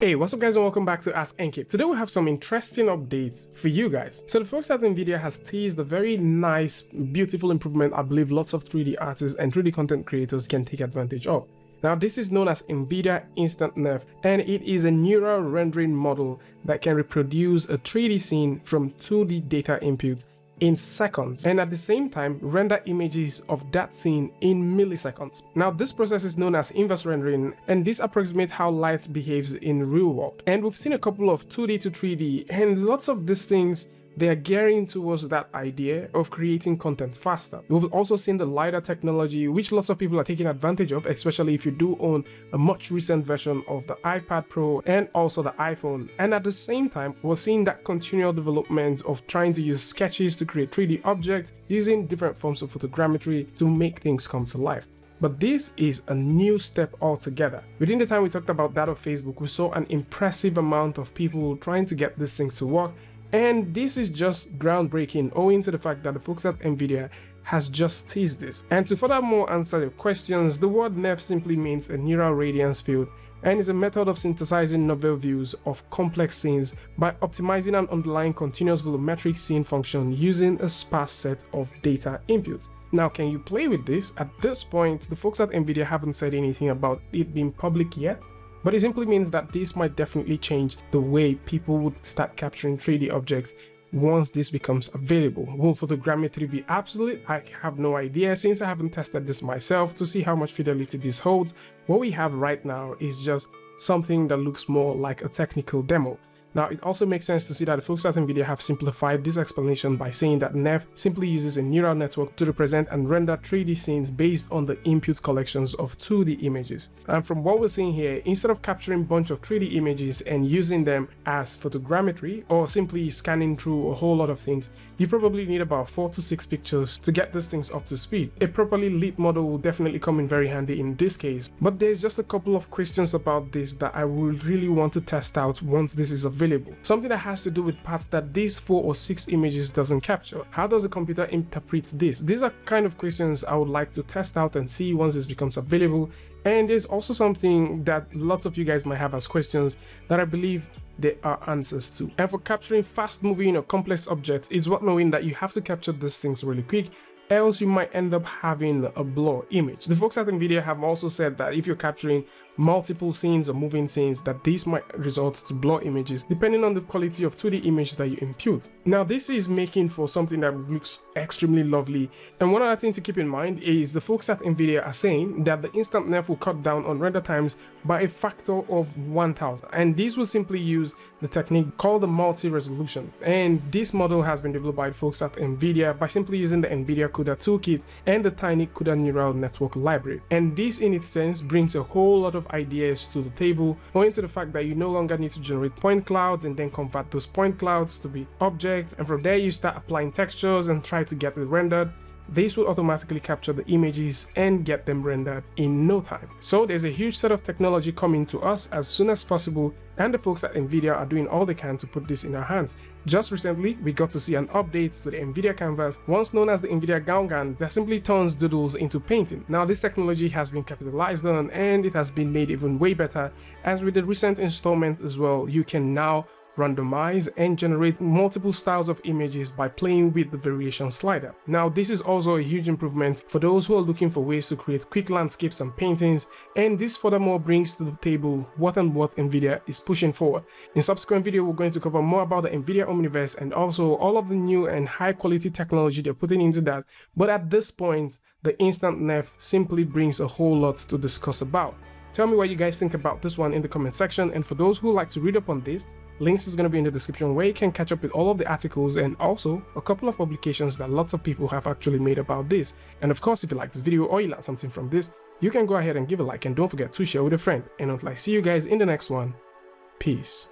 Hey, what's up guys and welcome back to askNK. Today we have some interesting updates for you guys. So the folks at Nvidia has teased a very nice, beautiful improvement I believe lots of 3D artists and 3D content creators can take advantage of. Now this is known as Nvidia Instant NeRF, and it is a neural rendering model that can reproduce a 3D scene from 2D data inputs in seconds, and at the same time render images of that scene in milliseconds. Now this process is known as inverse rendering, and this approximates how light behaves in real world. And we've seen a couple of 2D to 3D, and lots of these things, they are gearing towards that idea of creating content faster. We've also seen the LiDAR technology, which lots of people are taking advantage of, especially if you do own a much recent version of the iPad Pro and also the iPhone. And at the same time, we're seeing that continual development of trying to use sketches to create 3D objects using different forms of photogrammetry to make things come to life. But this is a new step altogether. Within the time we talked about that of Facebook, we saw an impressive amount of people trying to get these things to work. And this is just groundbreaking owing to the fact that the folks at Nvidia has just teased this. And to furthermore answer your questions, the word NeRF simply means a neural radiance field and is a method of synthesizing novel views of complex scenes by optimizing an underlying continuous volumetric scene function using a sparse set of data inputs. Now, can you play with this? At this point, the folks at Nvidia haven't said anything about it being public yet. But it simply means that this might definitely change the way people would start capturing 3D objects once this becomes available. Will photogrammetry be absolute? I have no idea since I haven't tested this myself to see how much fidelity this holds. What we have right now is just something that looks more like a technical demo. Now, it also makes sense to see that the folks at Nvidia have simplified this explanation by saying that NeRF simply uses a neural network to represent and render 3D scenes based on the input collections of 2D images. And from what we're seeing here, instead of capturing a bunch of 3D images and using them as photogrammetry or simply scanning through a whole lot of things, you probably need about 4 to 6 pictures to get these things up to speed. A properly lit model will definitely come in very handy in this case, but there's just a couple of questions about this that I would really want to test out once this is available. Something that has to do with parts that these 4 or 6 images doesn't capture. How does the computer interpret this? These are kind of questions I would like to test out and see once this becomes available. And there's also something that lots of you guys might have as questions that I believe there are answers to. And for capturing fast moving or complex objects, it's worth knowing that you have to capture these things really quick, else you might end up having a blur image. The folks at Nvidia have also said that if you're capturing multiple scenes or moving scenes, that these might result to blur images depending on the quality of 2D image that you input. Now this is making for something that looks extremely lovely, and one other thing to keep in mind is the folks at Nvidia are saying that the Instant NeRF will cut down on render times by a factor of 1000, and this will simply use the technique called the multi-resolution. And this model has been developed by the folks at Nvidia by simply using the Nvidia CUDA toolkit and the tiny CUDA neural network library. And this in its sense brings a whole lot of ideas to the table, owing to the fact that you no longer need to generate point clouds and then convert those point clouds to be objects, and from there you start applying textures and try to get it rendered. This will automatically capture the images and get them rendered in no time. So there's a huge set of technology coming to us as soon as possible, and the folks at Nvidia are doing all they can to put this in our hands. Just recently, we got to see an update to the Nvidia canvas, once known as the Nvidia Gangan, that simply turns doodles into painting. Now this technology has been capitalized on and it has been made even way better, as with the recent installment as well, you can now randomize and generate multiple styles of images by playing with the variation slider. Now this is also a huge improvement for those who are looking for ways to create quick landscapes and paintings, and this furthermore brings to the table what Nvidia is pushing forward. In subsequent video we're going to cover more about the Nvidia Omniverse and also all of the new and high quality technology they're putting into that, but at this point the Instant NeRF simply brings a whole lot to discuss about. Tell me what you guys think about this one in the comment section, and for those who like to read up on this, links is going to be in the description where you can catch up with all of the articles and also a couple of publications that lots of people have actually made about this. And of course, if you like this video or you learned something from this, you can go ahead and give a like, and don't forget to share with a friend. And until I see you guys in the next one, peace.